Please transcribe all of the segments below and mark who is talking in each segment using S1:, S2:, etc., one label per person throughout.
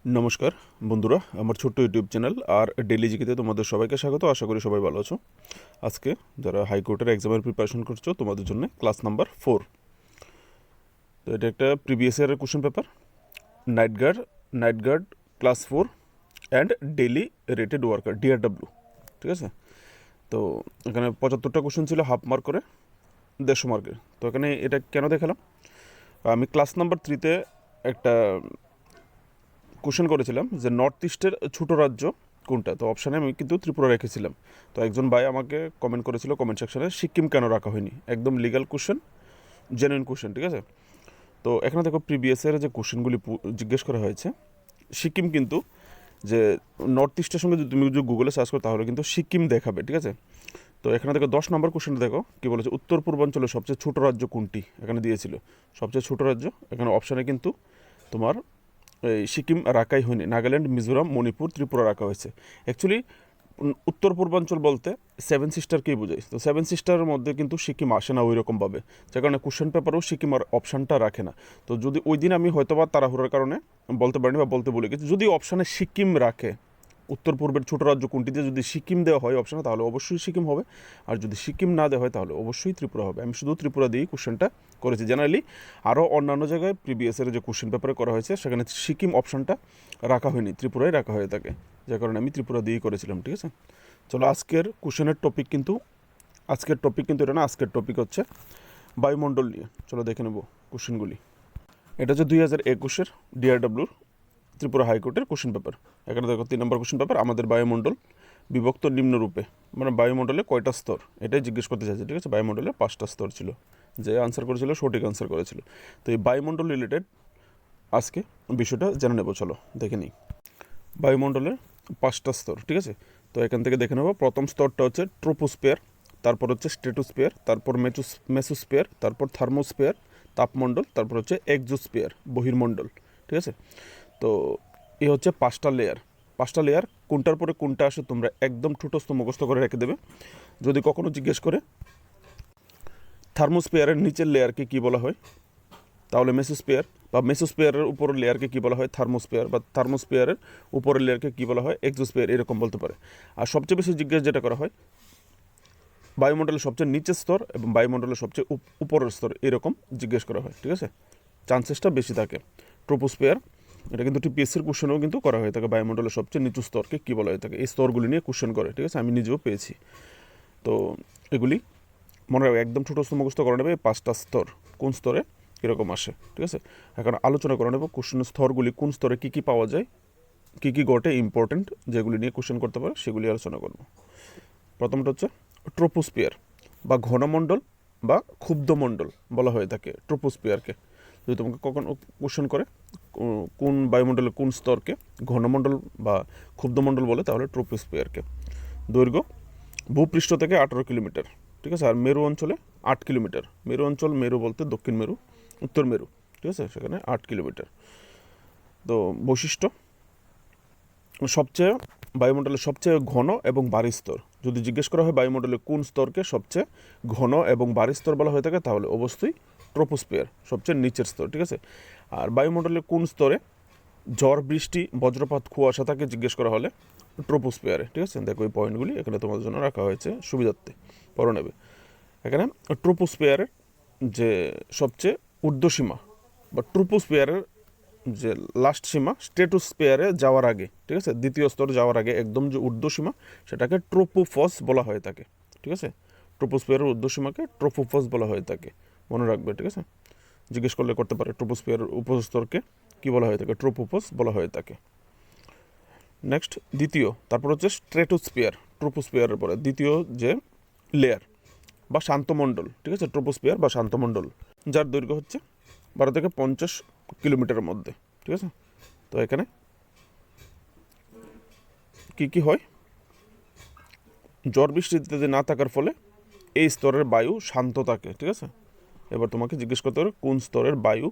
S1: নমস্কার বন্ধুরা, আমার ছোট্ট ইউটিউব চ্যানেল আর ডেইলি জিকেতে তোমাদের সবাইকে স্বাগত। আশা করি সবাই ভালো আছো। আজকে যারা হাইকোর্টের এক্সামের প্রিপারেশন করছো তোমাদের জন্য ক্লাস নাম্বার 4। তো এটা একটা প্রিভিয়াস ইয়ারের question paper, night guard class 4 and daily rated worker DRW. ঠিক আছে, তো এখানে 75টা কোশ্চেন ছিল, হাফ মার্ক করে 150 মার্কের। তো এখানে এটা কেন দেখালাম, আমি ক্লাস নাম্বার 3-তে একটা কোশ্চেন করেছিলাম যে নর্থ ইস্টের ছোটো রাজ্য কোনটা। তো অপশানে আমি কিন্তু ত্রিপুরা রেখেছিলাম। তো একজন ভাই আমাকে কমেন্ট করেছিল কমেন্ট সেকশনে, সিকিম কেন রাখা হয়নি। একদম লিগ্যাল কোশ্চেন, জেনুইন কোশ্চেন। ঠিক আছে, তো এখানে দেখো প্রিভিয়াসের যে কোশ্চেনগুলি জিজ্ঞেস করা হয়েছে, সিকিম কিন্তু যে নর্থ ইস্টের সঙ্গে যদি তুমি যদি গুগলে সার্চ করো তাহলে কিন্তু সিকিম দেখাবে। ঠিক আছে, তো এখানে দেখো 10 নম্বর কোশ্চেনটা দেখো কী বলেছে, উত্তর পূর্বাঞ্চলের সবচেয়ে ছোটো রাজ্য কোনটি এখানে দিয়েছিল। সবচেয়ে ছোটো রাজ্য এখানে অপশানে কিন্তু তোমার এই সিকিম রাখাই হয়নি, নাগাল্যান্ড, মিজোরাম, মণিপুর, ত্রিপুরা রাখা হয়েছে। অ্যাকচুয়ালি উত্তর পূর্বাঞ্চল বলতে সেভেন সিস্টারকেই বোঝায়। তো সেভেন সিস্টারের মধ্যে কিন্তু সিকিম আসে না ওই রকমভাবে, যে কারণে কোশ্চেন পেপারেও সিকিম আর অপশানটা রাখে না। তো যদি ওই দিন আমি হয়তো বা তাড়াহুড়োর কারণে বলতে পারিনি বা বলতে বলে গেছি, যদি অপশানে সিকিম রাখে, উত্তর পূর্বের ছোটো রাজ্য কোনটিতে যদি সিকিম দেওয়া হয় অপশানে, তাহলে অবশ্যই সিকিম হবে। আর যদি সিকিম না দেওয়া হয় তাহলে অবশ্যই ত্রিপুরা হবে। আমি শুধু ত্রিপুরা দিয়েই কোশ্চেনটা করেছি। জেনারেলি আরও অন্যান্য জায়গায় প্রিভিয়াসের যে কোশ্চেন পেপারে করা হয়েছে সেখানে সিকিম অপশানটা রাখা হয়নি, ত্রিপুরায় রাখা হয়ে থাকে, যার কারণে আমি ত্রিপুরা দিয়েই করেছিলাম। ঠিক আছে, চলো আজকের কোশ্চেনের টপিক কিন্তু এটা না, আজকের টপিক হচ্ছে বায়ুমণ্ডল নিয়ে। চলো দেখে নেব কোশ্চেনগুলি। এটা হচ্ছে 2021-এর ডিআরডব্লিউর ত্রিপুরা হাইকোর্টের কোশ্চেন পেপার। এখানে দেখো 3 নম্বর কোশ্চেন পেপার, আমাদের বায়ুমণ্ডল বিভক্ত নিম্নরূপে, মানে বায়ুমণ্ডলে কয়টা স্তর এটাই জিজ্ঞেস করতে চাইছে। ঠিক আছে, বায়ুমণ্ডলে 5টা স্তর ছিল, যে আনসার করেছিল সঠিক আনসার করেছিল। তো এই বায়ুমণ্ডল রিলেটেড আজকে বিষয়টা জেনে নেব। চলো দেখে নিই বায়ুমণ্ডলের 5টা স্তর। ঠিক আছে, তো এখান থেকে দেখে নেব। প্রথম স্তরটা হচ্ছে ট্রোপোস্ফিয়ার, তারপর হচ্ছে স্ট্রেটোস্ফিয়ার, তারপর মেসোস্ফিয়ার, তারপর থার্মোস্ফিয়ার তাপমণ্ডল, তারপর হচ্ছে এক্সোস্ফিয়ার বহির্মণ্ডল। ঠিক আছে, তো এই হচ্ছে 5টা লেয়ার কোনটার পরে কোনটা আসে তোমরা একদম ঠুটস্থ মুখস্থ করে রেখে দেবে। যদি কখনো জিজ্ঞেস করে থার্মোস্ফিয়ারের নিচের লেয়ারকে কী বলা হয়, তাহলে মেসোস্ফিয়ার, বা মেসোস্ফিয়ারের উপরের লেয়ারকে কী বলা হয় থার্মোস্ফিয়ার, বা থার্মোস্ফিয়ারের উপরের লেয়ারকে কী বলা হয় এক্সোস্ফিয়ার, এরকম বলতে পারে। আর সবচেয়ে বেশি জিজ্ঞেস যেটা করা হয় বায়ুমণ্ডলের সবচেয়ে নিচের স্তর এবং বায়ুমণ্ডলের সবচেয়ে উপরের স্তর, এরকম জিজ্ঞেস করা হয়। ঠিক আছে, চান্সেসটা বেশি থাকে। ট্রোপোস্ফিয়ার, এটা কিন্তু টিপিএসসির কোশ্চেনও কিন্তু করা হয়ে থাকে, বায়ুমণ্ডলের সবচেয়ে নিচু স্তরকে কী বলা হয়ে থাকে, এই স্তরগুলি নিয়ে কোশ্চেন করে। ঠিক আছে, আমি নিজেও পেয়েছি। তো এগুলি মনে রাখবে, একদম ছোটো মুখস্থ করে নেবে 5টা স্তর কোন স্তরে কীরকম আসে। ঠিক আছে, এখন আলোচনা করে নেব কোশ্চেনের স্তরগুলি কোন স্তরে কী কী পাওয়া যায়, কী কী ঘটে, ইম্পর্টেন্ট যেগুলি নিয়ে কোশ্চেন করতে পারে সেগুলি আলোচনা করব। প্রথমটা হচ্ছে ট্রোপোস্ফিয়ার বা ঘনমণ্ডল বা ক্ষুব্ধমণ্ডল বলা হয়ে থাকে ট্রোপোস্ফিয়ারকে। যদি তোমাকে কখন কোশ্চেন করে কোন বায়ুমণ্ডলের কোন স্তরকে ঘনমণ্ডল বা ক্ষুব্ধমণ্ডল বলে, তাহলে ট্রোপোস্ফিয়ারকে। দৈর্ঘ্য ভূপৃষ্ঠ থেকে 18 কিলোমিটার। ঠিক আছে, আর মেরু অঞ্চলে 8 কিলোমিটার। মেরু অঞ্চল, মেরু বলতে দক্ষিণ মেরু, উত্তর মেরু। ঠিক আছে, সেখানে 8 কিলোমিটার। তো বৈশিষ্ট্য, সবচেয়ে বায়ুমণ্ডলের সবচেয়ে ঘন এবং ভারী স্তর। যদি জিজ্ঞেস করা হয় বায়ুমণ্ডলের কোন স্তরকে সবচেয়ে ঘন এবং ভারী স্তর বলা হয়ে থাকে, তাহলে অবশ্যই ট্রোপোস্ফিয়ার, সবচেয়ে নিচের স্তর। ঠিক আছে, আর বায়ুমণ্ডলের কোন স্তরে ঝড়, বৃষ্টি, বজ্রপাত, কুয়াশা থাকে জিজ্ঞেস করা হলে ট্রোপোস্ফিয়ারে। ঠিক আছে, দেখো এই পয়েন্টগুলি এখানে তোমাদের জন্য রাখা হয়েছে, সুবিধার্থে পড়ে নেবে। এখানে ট্রোপোস্ফিয়ারের যে সবচেয়ে ঊর্ধ্বসীমা বা ট্রোপোস্ফিয়ারের যে লাস্ট সীমা স্ট্রেটোস্ফিয়ারে যাওয়ার আগে, ঠিক আছে, দ্বিতীয় স্তরে যাওয়ার আগে একদম যে ঊর্ধ্বসীমা সেটাকে ট্রোপোফস বলা হয়ে থাকে। ঠিক আছে, ট্রোপোস্ফিয়ারের ঊর্ধ্বসীমাকে ট্রোপোফস বলা হয়ে থাকে, মনে রাখবে। ঠিক আছে, জিজ্ঞেস করলে করতে পারে ট্রোপোস্ফিয়ারের উপস্তরকে কী বলা হয়ে থাকে, ট্রোপোফস বলা হয়ে থাকে। নেক্সট দ্বিতীয়, তারপর হচ্ছে স্ট্রেটোস্ফিয়ার, ট্রোপোস্ফিয়ারের পরে দ্বিতীয় যে লেয়ার বা শান্তমণ্ডল। ঠিক আছে, ট্রোপোস্ফিয়ার বা শান্তমণ্ডল, যার দৈর্ঘ্য হচ্ছে 12 থেকে 50 কিলোমিটারের মধ্যে। ঠিক আছে, তো এখানে কি কি হয়, ঝড় বৃষ্টি ইত্যাদি না থাকার ফলে এই স্তরের বায়ু শান্ত থাকে। ঠিক আছে, এবার তোমাকে জিজ্ঞেস করতে হবে কোন স্তরের বায়ু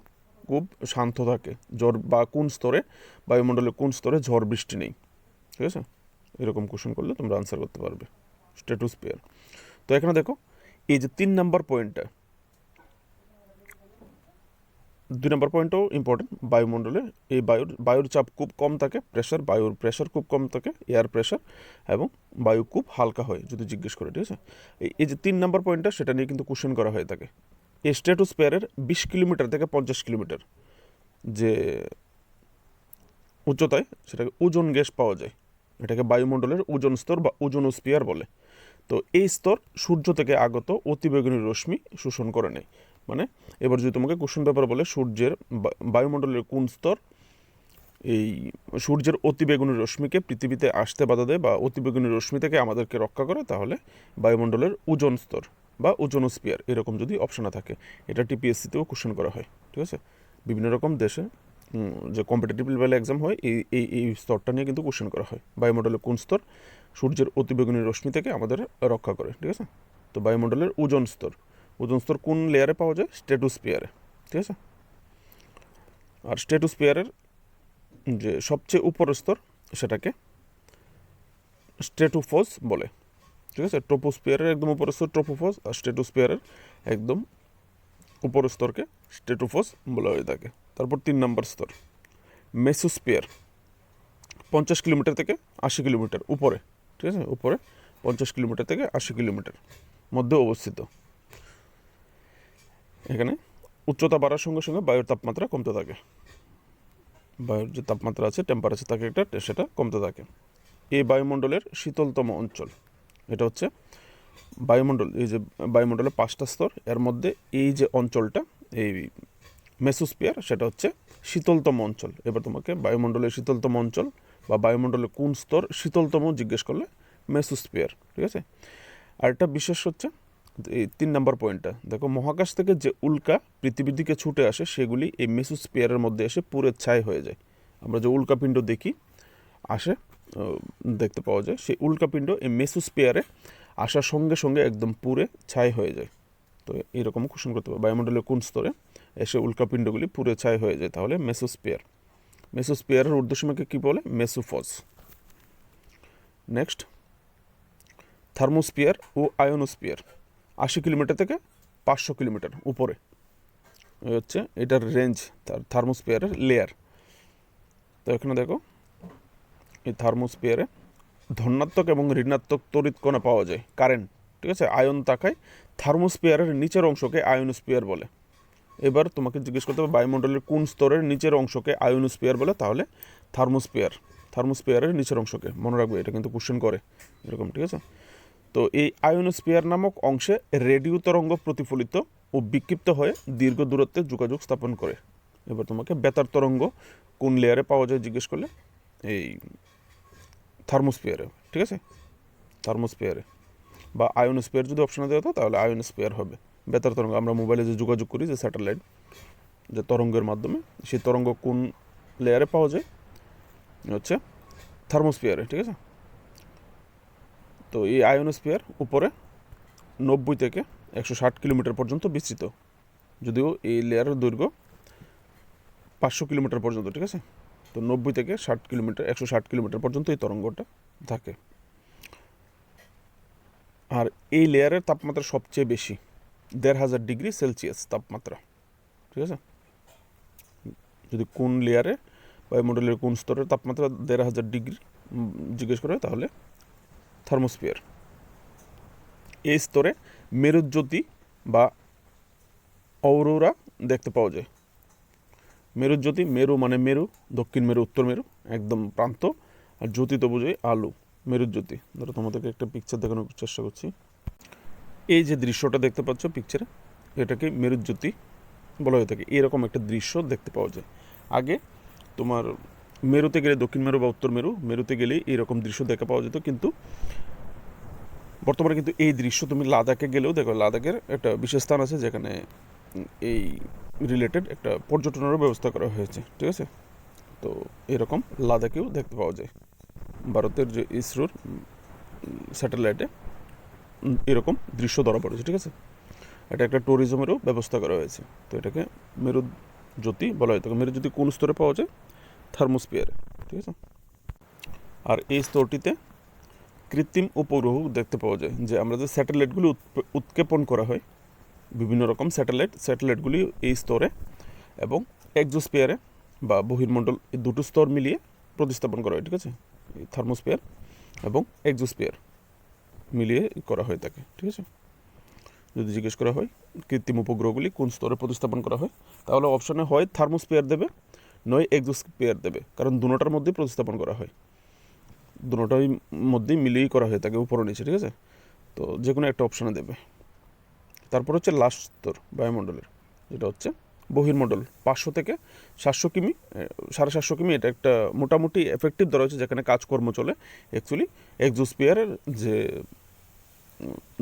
S1: খুব শান্ত থাকে, ঝড় বা কোন স্তরে বায়ুমণ্ডলের কোন স্তরে ঝড় বৃষ্টি নেই। ঠিক আছে, এরকম কোশ্চেন করলে তোমরা আনসার করতে পারবে। স্ট্রেটোস্ফিয়ার, তো এখানে দেখো এই যে 3 নাম্বার পয়েন্টটা, 2 নম্বর পয়েন্টও ইম্পর্টেন্ট, বায়ুমণ্ডলে এই বায়ুর চাপ খুব কম থাকে, বায়ুর প্রেশার খুব কম থাকে, এয়ার প্রেশার, এবং বায়ু খুব হালকা হয় যদি জিজ্ঞেস করে, ঠিক আছে। এই যে 3 নম্বর পয়েন্টটা, সেটা নিয়ে কিন্তু কোশ্চেন করা হয়ে থাকে। এই স্ট্র্যাটোস্ফিয়ারের 20 কিলোমিটার থেকে 50 কিলোমিটার যে উচ্চতায়, সেটাকে ওজোন গ্যাস পাওয়া যায়। এটাকে বায়ুমণ্ডলের ওজোন স্তর বা ওজোনোস্ফিয়ার বলে। তো এই স্তর সূর্য থেকে আগত অতিবেগুনি রশ্মি শোষণ করে নেয়। মানে এবার যদি তোমাকে কোশ্চেন পেপার বলে সূর্যের বায়ুমণ্ডলের কোন স্তর এই সূর্যের অতিবেগুনি রশ্মিকে পৃথিবীতে আসতে বাধা দেয় বা অতিবেগুনি রশ্মি থেকে আমাদেরকে রক্ষা করে, তাহলে বায়ুমণ্ডলের ওজোন স্তর বা ওজোনোস্ফিয়ার এরকম যদি অপশানে থাকে, এটা টিপিএসসিতেও কোশ্চেন করা হয়, ঠিক আছে। বিভিন্ন রকম দেশে যে কম্পিটিটিভ লেভেলে এক্সাম হয়, এই স্তরটা নিয়ে কিন্তু কোশ্চেন করা হয়। বায়ুমণ্ডলের কোন স্তর সূর্যের অতিবেগুনি রশ্মি থেকে আমাদের রক্ষা করে, ঠিক আছে। তো বায়ুমণ্ডলের ওজোন স্তর কোন লেয়ারে পাওয়া যায়? স্ট্র্যাটোস্ফিয়ারে, ঠিক আছে। আর স্ট্র্যাটোস্ফিয়ারের যে সবচেয়ে উপরের স্তর, সেটাকে স্ট্র্যাটোফোস বলে, ঠিক আছে। ট্রোপোস্ফিয়ারের একদম উপরের স্তর ট্রোপোফোস, আর স্ট্র্যাটোস্ফিয়ারের একদম উপরের স্তরকে স্ট্র্যাটোফোস বলা হয়ে থাকে। তারপর 3 নম্বর স্তর মেসোস্ফিয়ার, 50 কিলোমিটার থেকে 80 কিলোমিটার উপরে, ঠিক আছে। উপরে 50 কিলোমিটার থেকে 80 কিলোমিটার মধ্যে অবস্থিত। এখানে উচ্চতা বাড়ার সঙ্গে সঙ্গে বায়ুর তাপমাত্রা কমতে থাকে, বায়ুর যে তাপমাত্রা আছে, টেম্পারেচার থাকে একটা, সেটা কমতে থাকে। এই বায়ুমণ্ডলের শীতলতম অঞ্চল, এটা হচ্ছে বায়ুমণ্ডল, এই যে বায়ুমণ্ডলের 5টা স্তর, এর মধ্যে এই যে অঞ্চলটা, এই মেসোস্ফিয়ার, সেটা হচ্ছে শীতলতম অঞ্চল। এবার তোমাকে বায়ুমণ্ডলের শীতলতম অঞ্চল বা বায়ুমণ্ডলের কোন স্তর শীতলতম জিজ্ঞেস করলে মেসোস্ফিয়ার, ঠিক আছে। আর একটা বিশেষ হচ্ছে এই 3 নম্বর পয়েন্টটা দেখো, মহাকাশ থেকে যে উল্কা পৃথিবীর দিকে ছুটে আসে, সেগুলি এই মেসোস্ফিয়ারের মধ্যে এসে পুরো ছাই হয়ে যায়। আমরা যে উল্কাপিণ্ড দেখি আসে, দেখতে পাওয়া যায়, সেই উল্কাপিণ্ড এই মেসোস্ফিয়ারে আসার সঙ্গে সঙ্গে একদম পুরে ছাই হয়ে যায়। তো এইরকম কোশ্চেন করতে পারে, বায়ুমণ্ডলের কোন স্তরে এসে উল্কাপিণ্ডগুলি পুরে ছাই হয়ে যায়, তাহলে মেসোস্ফিয়ারের ঊর্ধ্বসীমাকে কী বলে? মেসোফজ। নেক্সট থার্মোস্ফিয়ার ও আয়োনোস্ফিয়ার, 80 কিলোমিটার থেকে 500 কিলোমিটার উপরে হচ্ছে এটার রেঞ্জ, তার থার্মোস্ফিয়ারের লেয়ার। তো এখানে দেখো, এই থার্মোস্ফিয়ারে ধনাত্মক এবং ঋণাত্মক তড়িৎ কণা পাওয়া যায়, কারেন্ট, ঠিক আছে। আয়ন তাকায় থার্মোস্ফিয়ারের নিচের অংশকে আয়োনোস্ফিয়ার বলে। এবার তোমাকে জিজ্ঞেস করতে হবে বায়ুমণ্ডলের কোন স্তরের নিচের অংশকে আয়োনোস্ফিয়ার বলে, তাহলে থার্মোস্ফিয়ারের নিচের অংশকে মনে রাখবে, এটা কিন্তু কোশ্চেন করে এরকম, ঠিক আছে। তো এই আয়োনোস্ফিয়ার নামক অংশে রেডিও তরঙ্গ প্রতিফলিত ও বিক্ষিপ্ত হয়ে দীর্ঘ দূরত্বে যোগাযোগ স্থাপন করে। এবার তোমাকে বেতার তরঙ্গ কোন লেয়ারে পাওয়া যায় জিজ্ঞেস করলে, এই থার্মোস্ফিয়ারে, ঠিক আছে, থার্মোস্ফিয়ারে। বা আয়োনোস্ফিয়ার যদি অপশনে দেওয়া হতো, তাহলে আয়োনোস্ফিয়ার হবে। বেতার তরঙ্গ আমরা মোবাইলে যে যোগাযোগ করি, যে স্যাটেলাইট, যে তরঙ্গের মাধ্যমে, সেই তরঙ্গ কোন লেয়ারে পাওয়া যায়? হচ্ছে থার্মোস্ফিয়ারে, ঠিক আছে। তো এই আয়োনোস্ফিয়ার উপরে 90 থেকে 160 কিলোমিটার পর্যন্ত বিস্তৃত, যদিও এই লেয়ারের দৈর্ঘ্য 500 কিলোমিটার পর্যন্ত, ঠিক আছে। তো 90 থেকে 160 কিলোমিটার পর্যন্ত এই তরঙ্গটা থাকে। আর এই লেয়ারের তাপমাত্রা সবচেয়ে বেশি, 1500 ডিগ্রি সেলসিয়াস তাপমাত্রা, ঠিক আছে। যদি কোন লেয়ারে বায়ুমণ্ডলের কোন স্তরের তাপমাত্রা 1500 ডিগ্রি জিজ্ঞেস করে, তাহলে থার্মোস্ফিয়ার। এই স্তরে মেরুজ্যোতি বা অরোরা দেখতে পাওয়া যায়। মেরুজ্যোতি, মেরু মানে মেরু, দক্ষিণ মেরু, উত্তর মেরু, একদম প্রান্ত, আর জ্যোতি তো বোঝায় আলো, মেরুজ্যোতি। ধরো তোমাদেরকে একটা পিকচার দেখানোর চেষ্টা করছি। এই যে দৃশ্যটা দেখতে পাচ্ছ পিকচারে, এটাকে মেরুজ্যোতি বলা হয়ে থাকে। এরকম একটা দৃশ্য দেখতে পাওয়া যায়। আগে তোমার মেরুতে গেলে, দক্ষিণ মেরু বা উত্তর মেরুতে গেলে এইরকম দৃশ্য দেখা পাওয়া যেত, কিন্তু বর্তমানে কিন্তু এই দৃশ্য তুমি লাদাখে গেলেও দেখো, লাদাখের একটা বিশেষ স্থান আছে যেখানে এই রিলেটেড একটা পর্যটনেরও ব্যবস্থা করা হয়েছে, ঠিক আছে। তো এরকম লাদাখেও দেখতে পাওয়া যায়। ভারতের যে ইসরোর স্যাটেলাইটে এরকম দৃশ্য ধরা পড়েছে, ঠিক আছে। এটা একটা ট্যুরিজমেরও ব্যবস্থা করা হয়েছে। তো এটাকে মেরুজ্যোতি বলা হয় থাকে। মেরুজ্যোতি কোন স্তরে পাওয়া যায়? থার্মোস্ফিয়ারে, ঠিক আছে। আর এই স্তরটিতে কৃত্রিম উপগ্রহ দেখতে পাওয়া যায়, যে আমরা যে স্যাটেলাইটগুলি উৎক্ষেপণ করা হয়, বিভিন্ন রকম স্যাটেলাইটগুলি এই স্তরে এবং এক্সোস্ফিয়ারে বা বহির্মণ্ডল এই দুটো স্তর মিলিয়ে প্রতিস্থাপন করা হয়, ঠিক আছে? থার্মোস্ফিয়ার এবং এক্সোস্ফিয়ার মিলিয়ে করা হয়ে থাকে, ঠিক আছে? যদি জিজ্ঞেস করা হয় কৃত্রিম উপগ্রহগুলি কোন স্তরে প্রতিস্থাপন করা হয়, তাহলে অপশানে হয় থার্মোস্ফিয়ার দেবে, নয় এক্সোস্ফিয়ার দেবে, কারণ দুটোটার মধ্যেই প্রতিস্থাপন করা হয়, দুটোটার মধ্যেই মিলিয়েই করা হয়ে থাকে উপর নিচে, ঠিক আছে? তো যে কোনো একটা অপশানে দেবে। তারপর হচ্ছে লাস্ট স্তর বায়ুমণ্ডলের, যেটা হচ্ছে বহির্মণ্ডল, 500 থেকে 700 কিমি, 750 কিমি, এটা একটা মোটামুটি এফেক্টিভ ধরা হচ্ছে যেখানে কাজকর্ম চলে। অ্যাকচুয়ালি এক্সোস্ফিয়ারের যে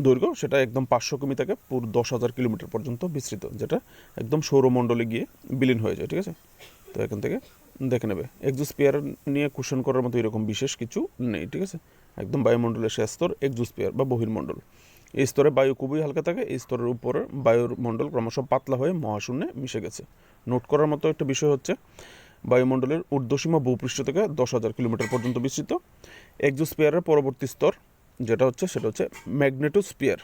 S1: দৈর্ঘ্য সেটা একদম 500 কিমি থেকে পুরো 10,000 কিলোমিটার পর্যন্ত বিস্তৃত, যেটা একদম সৌরমণ্ডলে গিয়ে বিলীন হয়ে যায়, ঠিক আছে? তো এখান থেকে দেখে নেবে। এক্সোস্ফিয়ার নিয়ে কোশ্চেন করার মতো এরকম বিশেষ কিছু নেই, ঠিক আছে? একদম বায়ুমণ্ডলের শেষ স্তর এক্সোস্ফিয়ার বা বহির্মণ্ডল। এই স্তরে বায়ু খুবই হালকা থাকে, এই স্তরের উপরে বায়ুর মণ্ডল ক্রমশ পাতলা হয়ে মহাশূন্যে মিশে গেছে। নোট করার মতো একটা বিষয় হচ্ছে বায়ুমণ্ডলের ঊর্ধ্বসীমা ভূপৃষ্ঠ থেকে 10,000 কিলোমিটার পর্যন্ত বিস্তৃত। এক্সোস্ফিয়ারের পরবর্তী স্তর যেটা হচ্ছে সেটা হচ্ছে ম্যাগনেটোস্ফিয়ার,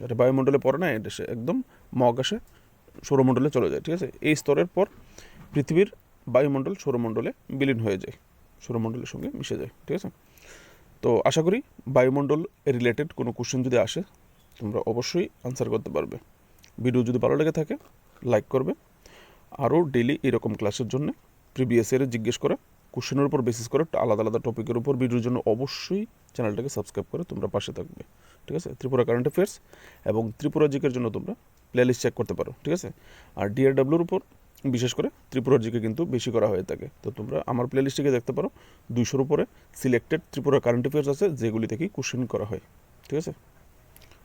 S1: এটা বায়ুমণ্ডলে পড়ে না, এটা সে একদম মহাকাশে সৌরমণ্ডলে চলে যায়, ঠিক আছে? এই স্তরের পর পৃথিবীর বায়ুমণ্ডল সৌরমণ্ডলে বিলীন হয়ে যায়, সৌরমণ্ডলের সঙ্গে মিশে যায়, ঠিক আছে? তো আশা করি বায়ুমণ্ডল রিলেটেড কোনো কোশ্চেন যদি আসে তোমরা অবশ্যই আনসার করতে পারবে। ভিডিও যদি ভালো লেগে থাকে লাইক করবে। আরও ডেইলি এরকম ক্লাসের জন্য প্রিভিয়াস ইয়ারে জিজ্ঞেস করে কোশ্চেনের উপর বেসিস করে আলাদা আলাদা টপিকের উপর ভিডিওর জন্য অবশ্যই চ্যানেলটাকে সাবস্ক্রাইব করে তোমরা পাশে থাকবে, ঠিক আছে? ত্রিপুরা কারেন্ট অ্যাফেয়ার্স এবং ত্রিপুরা জিকের জন্য তোমরা প্লেলিস্ট চেক করতে পারো, ঠিক আছে? আর ডিআরডব্লিউর উপর বিশেষ করে ত্রিপুরার জিকে কিন্তু বেশি করা হয়ে থাকে, তো তোমরা আমার প্লেলিস্টে দেখতে পারো। 200-র উপরে সিলেক্টেড ত্রিপুরা কারেন্ট অ্যাফেয়ার্স আছে যেগুলি থেকেই কোশ্চেন করা হয়, ঠিক আছে?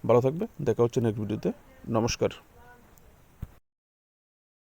S1: ভালো থাকবে, দেখা হচ্ছে নেক্সট ভিডিওতে। নমস্কার।